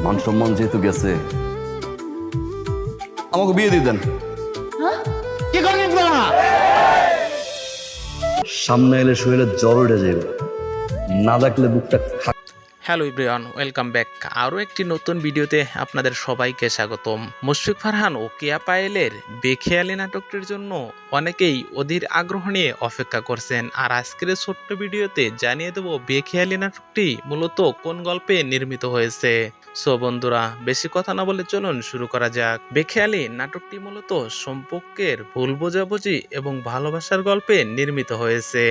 মান সম্মান যেহেতু গেছে, আমাকে বিয়ে দিয়ে দেন। কি করবি তোরা? সামনে এলে শরীরে জ্বর উঠে যাবে, না দেখলে বুকটা হ্যালো এভরিওয়ান, ওয়েলকাম ব্যাক আরও একটি নতুন ভিডিওতে আপনাদের সবাইকে স্বাগতম। মুশফিক ফারহান ও কেয়া পায়েলের বেখেয়ালি নাটকটির জন্য অনেকেই অধীর আগ্রহ নিয়ে অপেক্ষা করছেন। আর আজকের এই ছোট্ট ভিডিওতে জানিয়ে দেব বেখেয়ালি নাটকটি মূলত কোন গল্পে নির্মিত হয়েছে। সো বন্ধুরা, বেশি কথা না বলে চলুন শুরু করা যাক। বেখেয়ালি নাটকটি মূলত সম্পর্কের ভুল বোঝাবুঝি এবং ভালোবাসার গল্পে নির্মিত হয়েছে।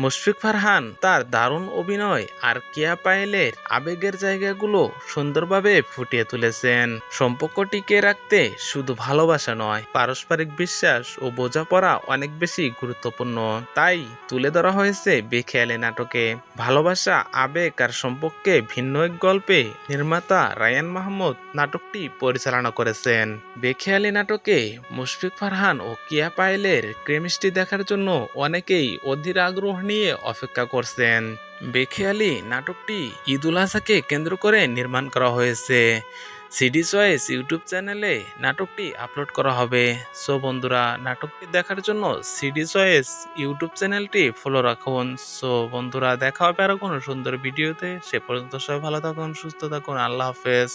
মুশফিক ফারহান তার দারুণ অভিনয় আর কেয়া পায়েলের আবেগের জায়গাগুলো সুন্দরভাবে ফুটিয়ে তুলেছেন। সম্পর্ক টিকিয়ে রাখতে শুধু ভালোবাসা নয়, পারস্পরিক বিশ্বাস ও বোঝাপড়া অনেক বেশি গুরুত্বপূর্ণ। তাই তুলে ধরা হয়েছে বেখেয়ালি নাটকে ভালোবাসা, আবেগ আর সম্পর্কে ভিন্ন এক গল্পে। নির্মাতা রায়ান মাহমুদ নাটকটি পরিচালনা করেছেন। বেখেয়ালি নাটকে মুশফিক ফারহান ও কিয়া পায়েলের কেমিস্ট্রি দেখার জন্য অনেকেই অধীর আগ্রহ নিয়ে অপেক্ষা করছেন। বেখেয়ালি নাটকটি ঈদুল আজহাকে কেন্দ্র করে নির্মাণ করা হয়েছে। সিডি চয়েস ইউটিউব চ্যানেলে নাটকটি আপলোড করা হবে। সো বন্ধুরা, নাটকটি দেখার জন্য সিডি চয়েস ইউটিউব চ্যানেলটি ফলো রাখুন। সো বন্ধুরা, দেখা হবে আরো কোনো সুন্দর ভিডিওতে। সে পর্যন্ত সবাই ভালো থাকুন, সুস্থ থাকুন। আল্লাহ হাফেজ।